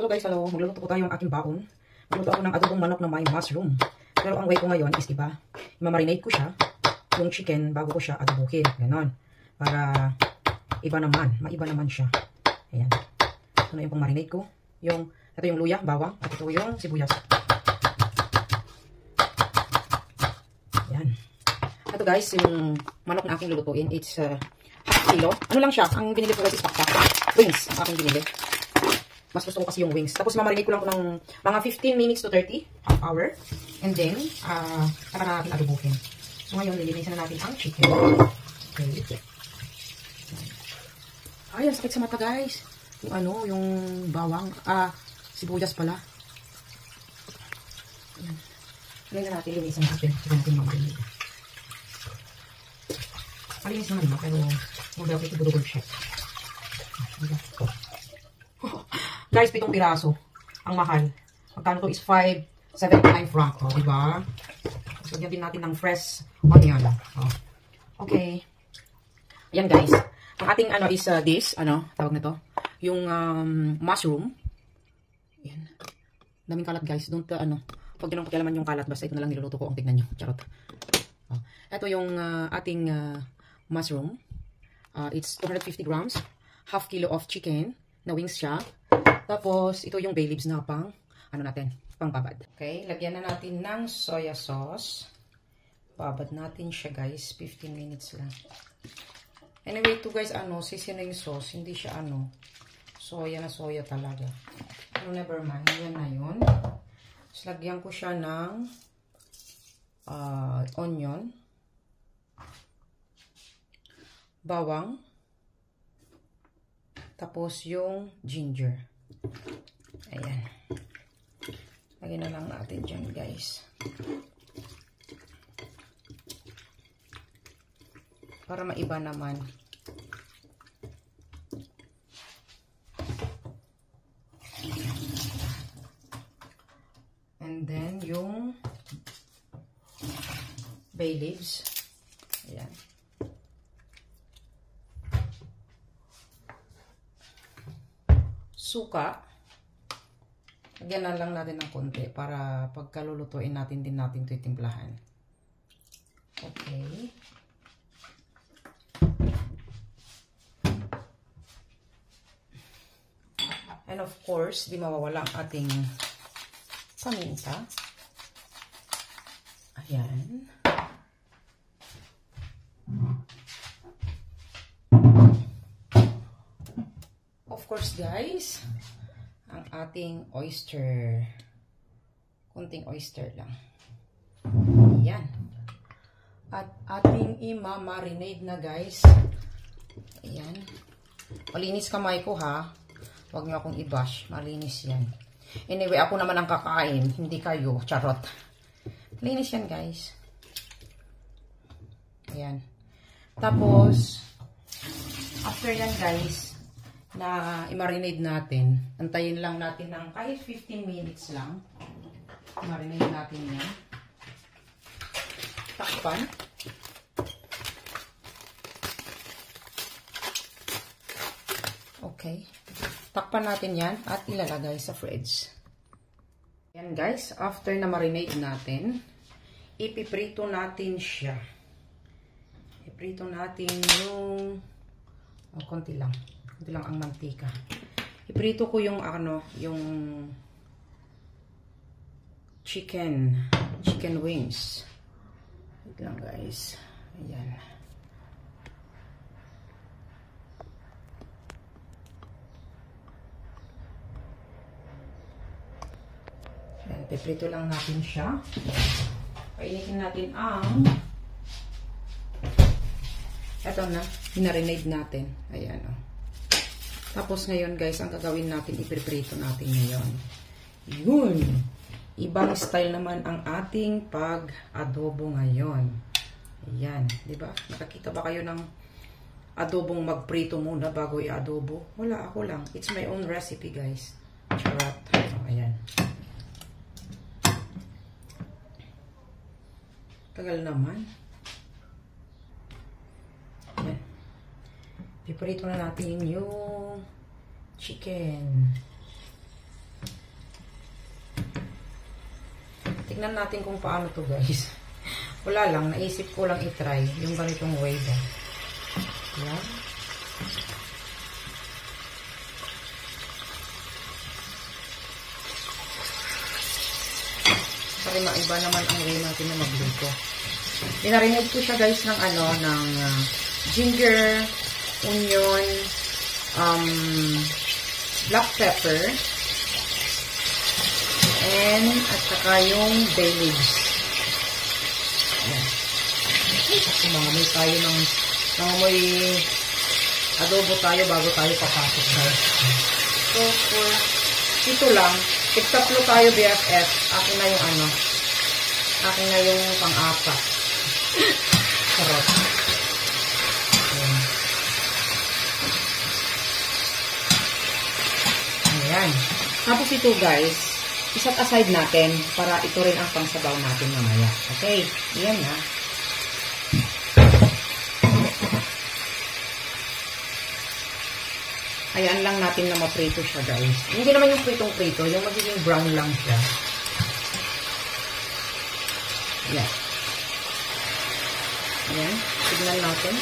guys, hello. Magluluto po tayo ng aking baon. Magluto ako ng adobong manok na may mushroom. Pero ang way ko ngayon is iba. Imamarinate ko siya, yung chicken, bago ko siya adobuhin. Ganon. Para iba naman. Maiba naman siya. Ayan. Ito na yung pang-marinate ko. Ito yung luya, bawang, at ito yung sibuyas. Ayan. Ito guys, yung manok na aking lulutuin. It's half kilo. Ano lang siya? Ang binili ko guys is pakpak. Wings ang aking binili. Mas gusto ko kasi yung wings. Tapos mamarinate ko lang ko ng mga 15 minutes to 30, half hour. And then, saka na natin adobuhin. So ngayon, lilinisan na natin ang chicken. Okay. Ay, ang sakit sa mata guys. Yung bawang, sibuyas pala. Ayan. Ngayon na natin linisan natin. Ito natin mamarinate. Malinis naman pero huwag ako ito check. Guys, 7 piraso. Ang mahal. Magkano to is 5.79 franc. O, diba? So, lagyan din natin ng fresh onion. O. Okay. Ayan, guys. Ang ating, is this. Tawag nito. Yung, mushroom. Ayan. Daming kalat, guys. Don't, huwag nyo nang pakialaman yung kalat. Basta ito na lang niluluto ko. Ang tignan nyo. Charot. O. Ito yung, ating, mushroom. It's 250 grams. Half kilo of chicken. Na wings siya. Tapos, ito yung bay leaves na pang babad. Okay, lagyan na natin ng soya sauce. Babad natin siya, guys. 15 minutes lang. Anyway, ito guys, seasoning sauce. Hindi siya, soya na soya talaga. Pero never mind. Yan na yun. Tapos, lagyan ko siya ng onion. Bawang. Tapos, yung ginger. Ayan. Lagyan na lang natin dyan, guys. Para maiba naman. And then, yung bay leaves. Ayan. Suka. Lagyan na lang natin ng konti para pagkalulutuin natin din natin ito itimplahan. Okay. And of course, di mawawala ang ating paminta. Ayan. Of course, guys, ang ating oyster. Kunting oyster lang. Ayan. At ating ima-marinate na, guys. Ayan. Malinis kamay ko, ha. Huwag nyo akong i-bash. Malinis yan. Anyway, ako naman ang kakain. Hindi kayo. Charot. Malinis yan, guys. Ayan. Tapos, after yan, guys, na i-marinate natin. Antayin lang natin ng kahit 15 minutes lang. I-marinate natin yan. Takpan. Okay. Takpan natin yan at ilalagay sa fridge. Yan guys, after na marinate natin, ipiprito natin siya. Iprito natin yung konti lang. Ito lang ang mantika. Iprito ko yung yung chicken wings. Ito lang guys. Ayan. Ayan, piprito lang natin siya. Painitin natin ang ito na, hinarinade natin. Ayan o. Tapos ngayon guys, ang gagawin natin, ipiprito natin ngayon. Yun! Ibang style naman ang ating pag-adobo ngayon. Ayan, di ba? Nakakita ba kayo ng adobong magprito muna bago i-adobo? Wala, ako lang. It's my own recipe guys. Charot. Ayan. Tagal naman. Ayan. Piprito na natin yung chicken. tignan natin kung paano to guys. Wala lang, naisip ko lang i-try yung ganitong way ba. Yan. Kasi maiba naman ang way natin na magluto. Dinarinate ko siya guys ng ginger, onion, black pepper, and at saka yung bay leaves. Ayan. Kasi mangamoy tayo mangamoy adobo tayo bago tayo papasok guys. So for ito lang, tig-tatlo tayo BFF. Akin na yung akin na yung pang-apat. Sarap. Ayan. Ayan. Tapos ito guys, iset aside natin para ito rin ang pangsabaw natin mamaya. Okay? Ayan na. Ayan lang natin na maprito siya guys. Hindi naman yung pritong-prito, yung magiging brown lang siya. Ayan. Ayan. Tignan natin.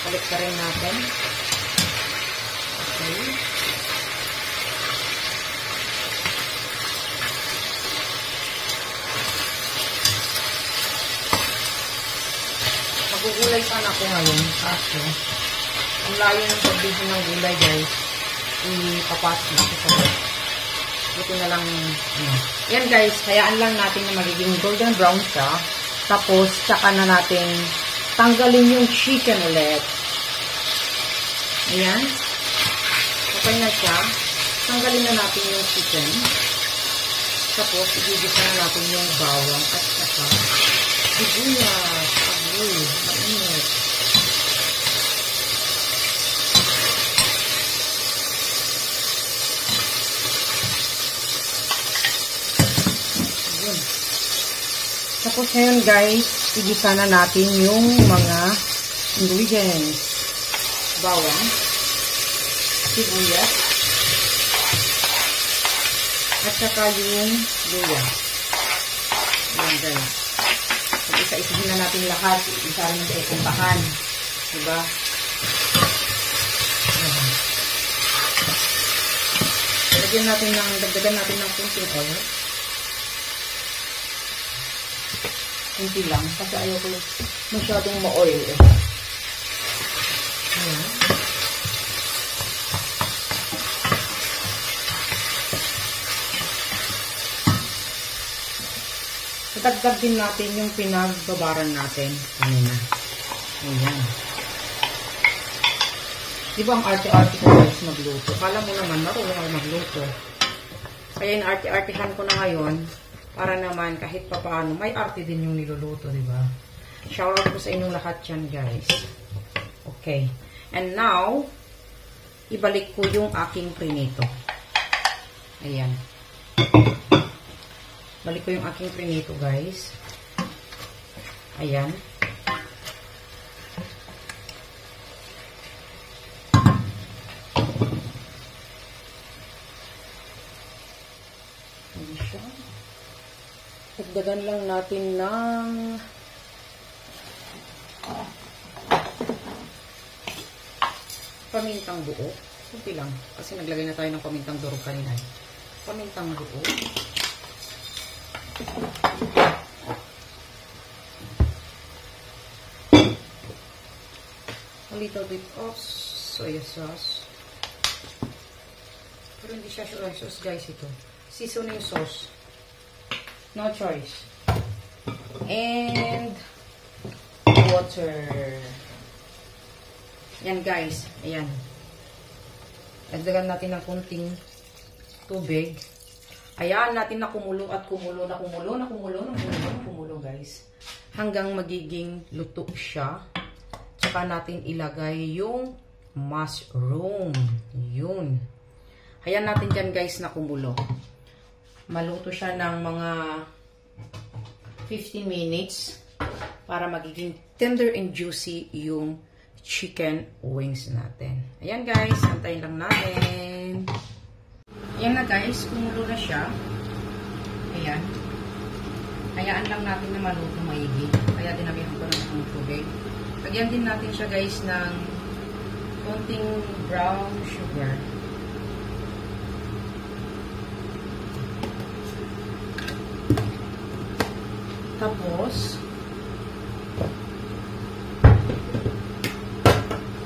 Balik ka rin natin. Okay. Magugulay sana ako ngayon. Kaso, ang layo ng pagbihin ng gulay guys. Ipapasok na ako sa bed. Buti na lang. Yan guys, hayaan lang natin na magiging golden brown siya. Tapos, saka na natin tanggalin yung chicken ulit. Ayan. Okay na siya. Tanggalin na natin yung chicken. Tapos, igigisa na natin yung bawang at saka sibuyas. Ay, mainit. Ayan. Tapos ngayon guys, igisa na natin yung mga ingredients. Bawang, sibuyas, at saka yung luya. Ayan guys. Isa-isahin na natin lahat. Isa rin sa ikumbahan. Diba? Dagdagan natin ng kunting oil. Kunti lang. Kasi ayoko masyadong ma-oil eh. Ayan. Dagdag din natin yung pinagbabaran natin kanina. Ayan. Di ba ang arte-arte ko guys magluto? Kala mo naman marunong ako magluto. Kaya yung arte-artehan ko na ngayon para naman kahit papaano may arte din yung niluluto, di ba? Shoutout ko sa inyong lahat yan guys. Okay. And now, ibalik ko yung aking prinito. Ayan. Balik ko yung aking prinito, guys. Ayan. Ayan siya. Dagdagan lang natin ng pamintang buo. Kunti lang. Kasi naglagay na tayo ng pamintang durog kanina. Pamintang buo. A little bit of soy sauce. Pero hindi siya soy sauce guys ito. Seasoning sauce. No choice. And water. Yan guys. Ayan. Dagdagan natin ng kunting tubig. Ayan natin na kumulo at kumulo na kumulo guys. Hanggang magiging luto siya. Tsaka natin ilagay yung mushroom. Yun. Hayaan natin dyan guys na kumulo. Maluto siya ng mga 15 minutes para magiging tender and juicy yung chicken wings natin. Ayan guys, antayin lang natin. Ayan na guys, kumulo na siya. Ayan. Hayaan lang natin na maluto maigi. Kaya dinabihan ko ng tubig. Lagyan din natin siya guys ng konting brown sugar. Tapos,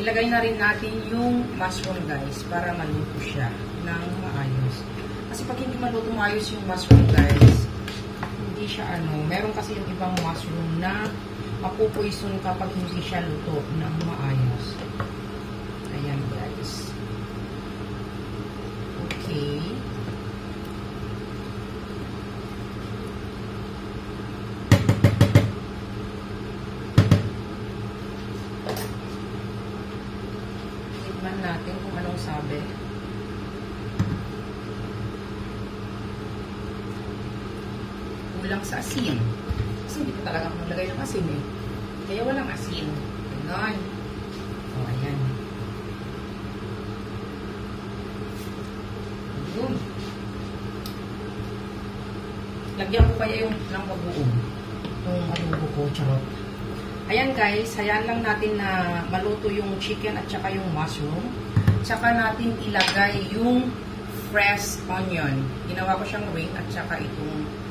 ilagay na rin natin yung mushroom guys para maluto siya ng maayos. Kasi pag hindi maluto maayos yung mushroom guys, hindi siya meron kasi yung ibang mushroom na mapupoison kapag hindi siya luto ng maayos. Ayan guys. Okay. Tikman natin kung anong sabi. Kulang sa asin. Kasi hindi ko talaga ako naglagay ng asin eh. Kaya walang asin. Ganon. O, ayan. Yun. Lagyan ko kaya yung ng bagoong. Yung adobo ko, charot. Ayan guys, hayaan lang natin na maluto yung chicken at saka yung mushroom. Tsaka natin ilagay yung fresh onion. Ginawa ko siyang ring at saka itong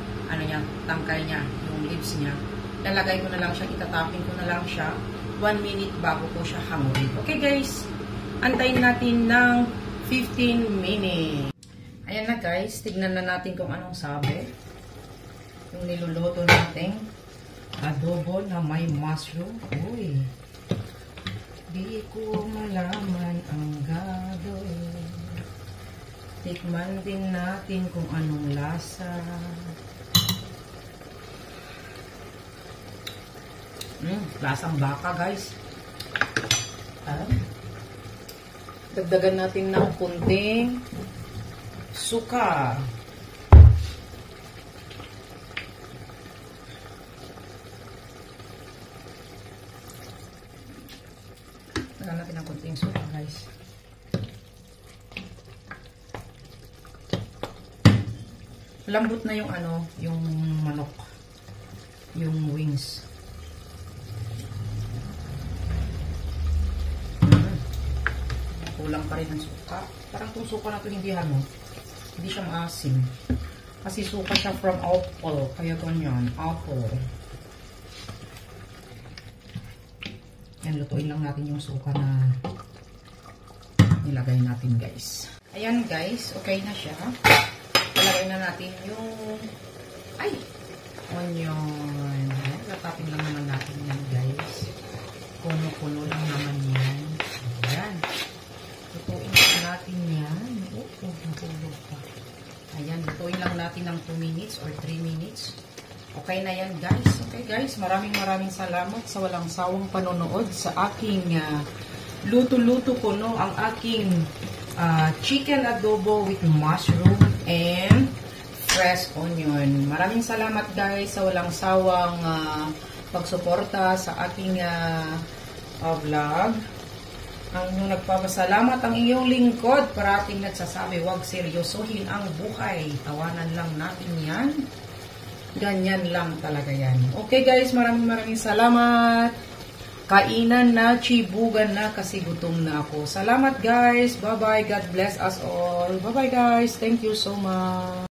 tangkay niya, yung leaves niya. Lalagay ko na lang siya, itatapin ko na lang siya 1 minute bago ko siya hanguin. Okay guys, antayin natin ng 15 minutes. Ayan na guys, tignan na natin kung anong sabi. Yung niluluto natin adobo na may mushroom. Uy, di ko malaman ang gagawin. Tikman din natin kung anong lasa. Lasang baka guys. Dagdagan natin ng kunting suka. Dagdagan natin ng kunting suka guys. Lambot na yung yung manok. Yung wings. Kulang pa rin ang suka. Parang itong suka na ito hindi hindi siya maasim. Kasi suka siya from apple. Kaya ganyan, apple. Yan, lutuin lang natin yung suka na nilagay natin guys. Ayan guys, okay na siya. Ilagay na natin yung onion. Latapin lang naman natin yan guys. Kuno-kuno lang naman yan. Ayan. Lutuin lang natin yan. Natulog pa. Ayan, lutuin lang natin ng 2 minutes or 3 minutes. Okay na yan guys. Okay guys, maraming salamat sa walang sawang panonood sa aking luto-luto ko ang aking chicken adobo with mushroom and fresh onion. Maraming salamat guys sa walang sawang pagsuporta sa aking vlog. Ang nagpapasalamat ang iyong lingkod, parating nagsasabi, huwag seryosohin ang buhay. Tawanan lang natin yan. Ganyan lang talaga yan. Okay guys, maraming salamat. Kainan na, chibugan na kasi gutom na ako. Salamat guys. Bye-bye. God bless us all. Bye-bye guys. Thank you so much.